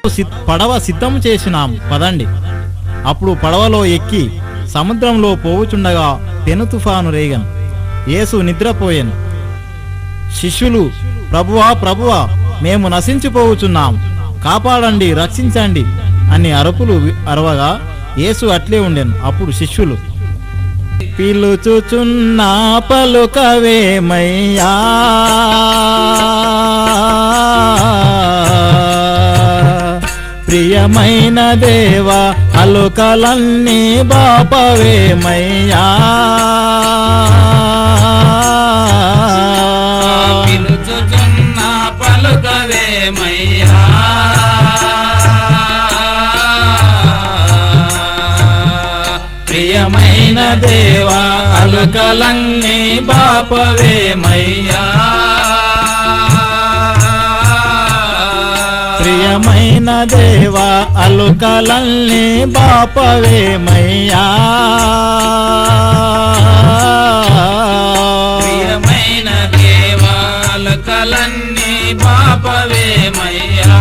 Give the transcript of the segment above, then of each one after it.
పడవ సిద్ధం చేసినాం పదండి. అప్పుడు పడవలో ఎక్కి సముద్రంలో పోవుచుండగా పెను తుఫాను రేగను. యేసు నిద్రపోయెను. శిష్యులు, ప్రభువా ప్రభువా, మేము నశించిపోవుచున్నాం, కాపాడండి, రక్షించండి అని అరుపులు అరవగా యేసు అట్లే ఉండెను. అప్పుడు శిష్యులు, పిలుచుచున్నా పలుకవేమయ్యా, ప్రియమైన దేవా, అలుకలన్నీ బాపవేమయ్యా, పిలుచుచున్నా పలుకవేమయ్యా, ప్రియమైన దేవా, అలుకలన్నీ బాపవేమయ్యా, ప్రియమైన దేవా, అలుకలన్నీ బాపవేమయ్యా, ప్రియమైన దేవా, అలుకలన్నీ బాపవేమయ్యా,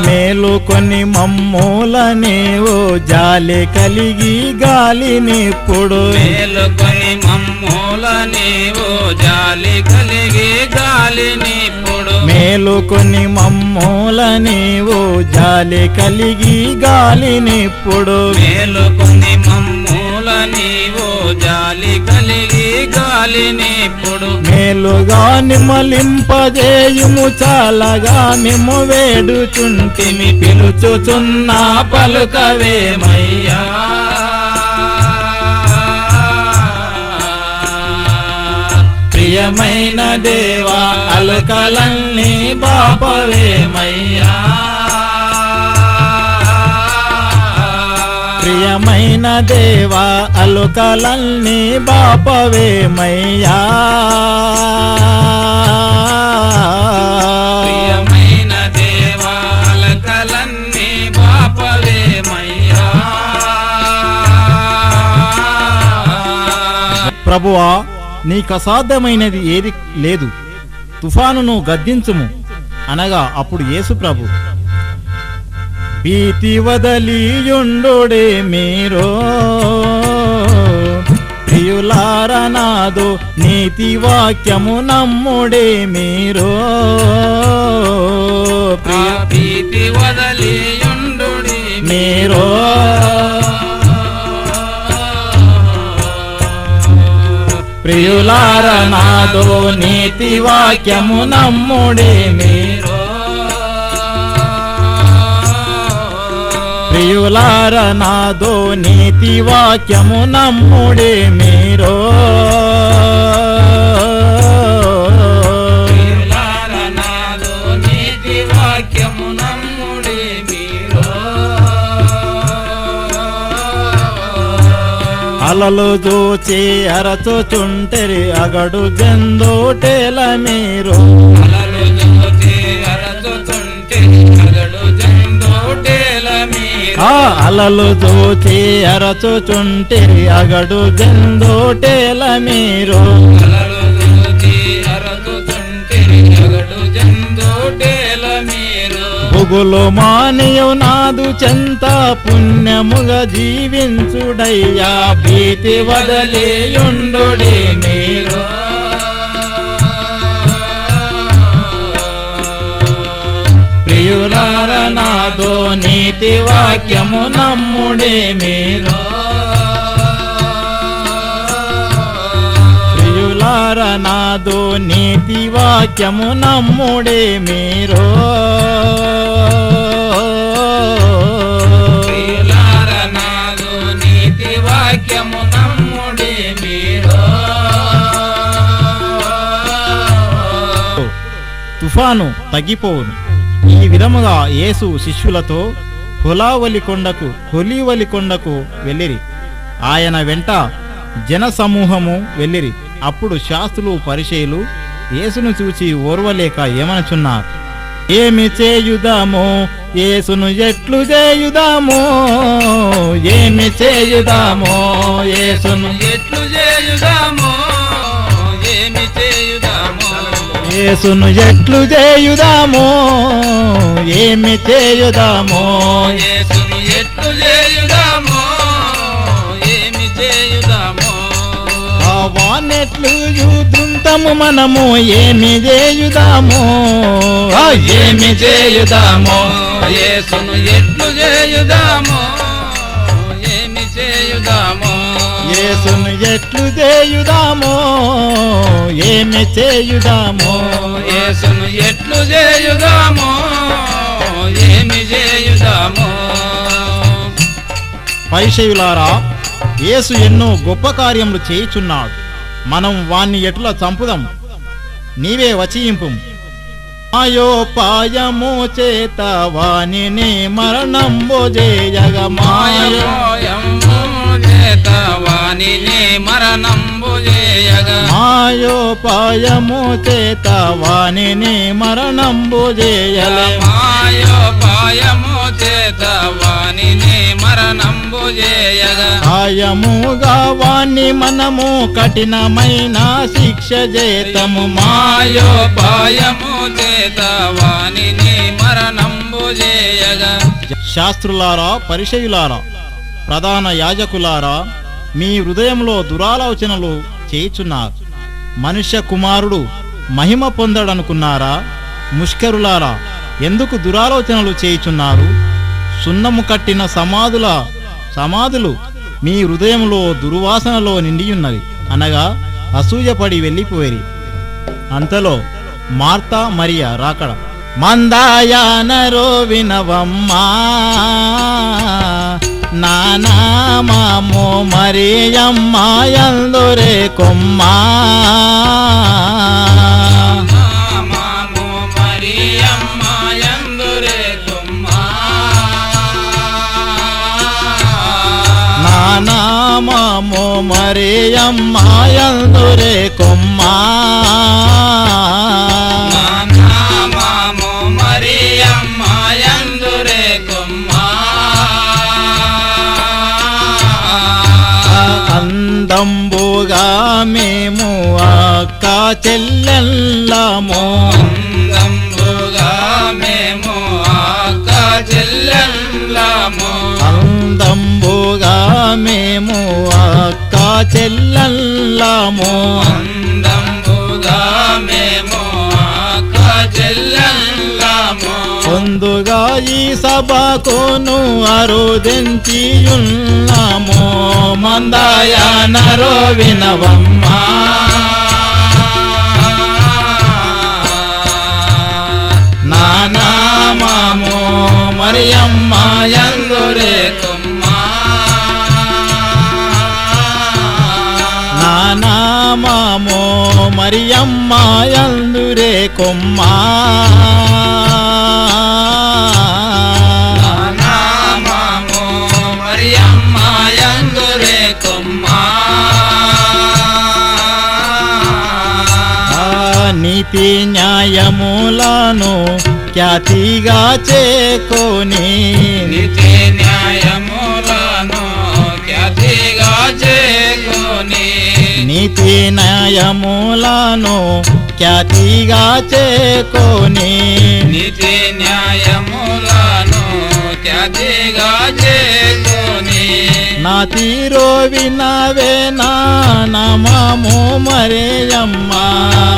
మేలుకొని మమ్మూల నీవు జాలి కలిగి గాలినిప్పుడు, మేలుకొని మమ్మూల నీవు జాలి కలిగి గాలినిప్పుడు, మేలుకొని మమ్మూల నీవు జాలి కలిగి గాలినిప్పుడు, మేలుకొని మమ్మూల నీవు జాలి కలిగి గాలినిప్పుడు, మేలుగా నిమ్మలింపజేయుము, చాలగా మిమ్ము వేడుచుంటిమి, పిలుచుచున్నా పలుకవేమయ్యా, ప్రియమైన దేవా, అలుకలన్నీ బాపవేమయ్యా, ప్రియమైన దేవా, అలుకలన్నీ బాపవేమయ్యా, ప్రియమైన దేవా, అలుకలన్నీ బాపవేమయ్యా, ప్రభువా, నీకు అసాధ్యమైనది ఏది లేదు, తుఫానును గద్దించుము అనగా అప్పుడు యేసు ప్రభు, భీతి వదలియుండుడే మీరు, ప్రియులారనాదు నీతి వాక్యము నమ్ముడే మీరు, భీతి వదలియుండుడి మీరు, ప్రియులారనాదు నీతి వాక్యము నమ్ముడే మీరు, ప్రియులారనాదు నీతి వాక్యము నమ్ముడే మీరు, ప్రియులారనాదు నీతి వాక్యము నమ్ముడి మీరు, అలలు చూచి అరచుచుంటరి అగడు జందోటేల మీరు, అలలు చూచి అరచుచుంటే అగడు జందోటేల మీరు, అలలు చూచి అరచుచుంటరి అగడు జందోటేల మీరు, అలలు చూచి అరచుచుంటే అగడు జందోటేల మీరు, బుగులు మానియు నాదు చెంత పుణ్యముగా జీవించుడయ్యా, భీతి వదలియుండుడే మీరు, ప్రియులారనాదు నీతి వాక్యము నమ్ముడే మీరు, ప్రియులారనాదు నీతి వాక్యము నమ్ముడే మీరు, ప్రియులారనాదు నీతి వాక్యము నమ్ముడి మీరు, తుఫాను తగ్గిపోవును. ఈ విధముగా యేసు శిష్యులతో హొలీవలి కొండకు వెళ్ళిరి. ఆయన వెంట జనసమూహము వెళ్ళిరి. అప్పుడు శాస్త్రులు పరిసయ్యులు యేసును చూచి ఓర్వలేక ఏమనుచున్నారు, ఏమి చేయుదామో, యేసును ఎట్లు చేయుదామో, ఏమి చేయుదామో, యేసును ఎట్లు చేయుదామో, ఏమి చేయుదామో, యేసును ఎట్లు చేయుదామో ఏమి చేయుదామో యేసును ఎట్లు చేయుదామో ఏమి చేయుదామో వానెట్లు యుద్ధము మనము ఏమి చేయుదామో ఏమి చేయుదామో యేసును ఎట్లు చేయుదామో ఏమి చేయుదామో యేసును ఎట్లు చేయుదామో ఏమి చేయుదామో యేసును ఎట్లు చేయుదామో ఏమి చేయుదామో పరిసయ్యులారా యేసు ఎన్నో గొప్ప కార్యములు చేయుచున్నాడు మనం వాణ్ణి ఎట్లా చంపుదాం నీవే వచింపు మాయోపాయము చేత వాణిని మరణంబు చేయగ మాయోపాయము చేత వాణిని మరణంబు చేయగ మాయోపాయము చేత వాణిని మరణంబు చేయలే మాయోపాయము చేత వాణిని మరణంబు చేయగ ఆయముగా వాణ్ణి మనము కఠినమైన శిక్ష చేతము మాయోపాయము చేత వాణిని మరణంబు చేయగ శాస్త్రులారా పరిసయ్యులారా ప్రధాన యాజకులారా మీ హృదయంలో దురాలోచనలు చేయుచున్నారు మనుష్య కుమారుడు మహిమ పొందడనుకున్నారా ముష్కరులారా ఎందుకు దురాలోచనలు చేయుచున్నారు సున్నము కట్టిన సమాధులు మీ హృదయంలో దుర్వాసనలో నిండియున్నవి అనగా అసూయపడి వెళ్ళిపోయేరి అంతలో మార్తా మరియా రాకడ మందాయానరో వినవమ్మా నానామామో మరియమ్మాయందురే కొమ్మా నానామామో మరియమ్మాయందురే కొమ్మా అందంబుగా మేము అక్క చెల్లెల్లము అందంబుగా మేము అక్క చెల్లెల్లము అందంబుగా మేము అక్క చెల్లెల్లము అందంబుగా మేము అక్క చెల్లెల్లము పొందుగా ఈ సభకును అరుదించియున్నాము మందాయానరో వినవమ్మా నానామామో మరియమ్మాయందురే కొమ్మా నానామామో మరియమ్మాయందురే కొమ్మా నీతి న్యాయములను ఖ్యాతిగా చేకొని నీతి న్యాయములను ఖ్యాతిగా చేకొని నీతి న్యాయములను ఖ్యాతిగా చేకొని నీతి న్యాయములను ఖ్యాతిగా చేకొని నా తీరో వినవే నామము మరియమ్మ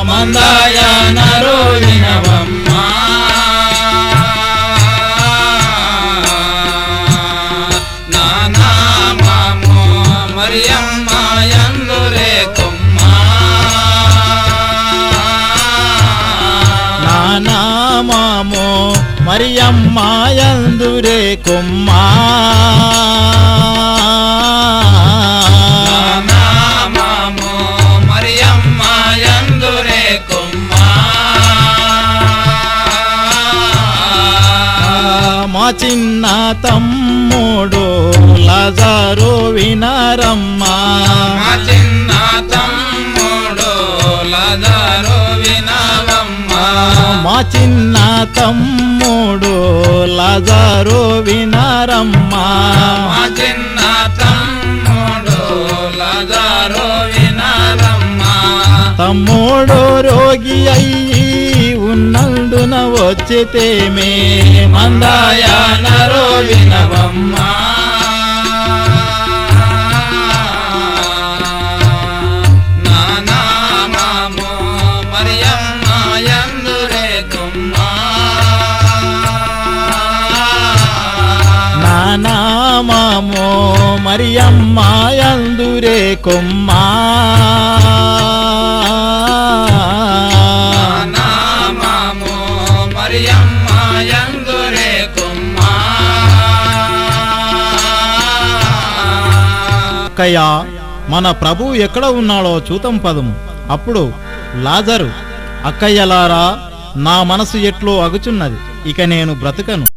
మందాయానరో వినవమ్మా నానామము మరియమ్మాయందురే కొమ్మా నానామము మరియమ్మాయందురే కొమ్మా నానామము మరియమ్మాయందురే కొమ్మా మా చిన్న తమ్ముడు లజరు వినరమ్మా మా చిన్న తమ్ముడు లజరు వినవమ్మా మా చిన్న తమ్ముడు లజరు వినరమ్మా మా చిన్న తమ్ముడు లజరు వినవమ్మా తమ్ముడు రోగి అయ్యి ఉన్నందున వచ్చితేమే మందాయానరో వినవమ్మా నానామము మరియమ్మ యందురే కుమ్మా నానామో మరియమ్మ యందురే కొమ్మా నానామము మరియమ్మ యందురే కుమ్మా అక్కయ్య మన ప్రభు ఎక్కడ ఉన్నాడో చూతం పదము. అప్పుడు లాజరు, అక్కయ్యలారా, నా మనసు ఎట్లో అగుచున్నది, ఇక నేను బ్రతుకను.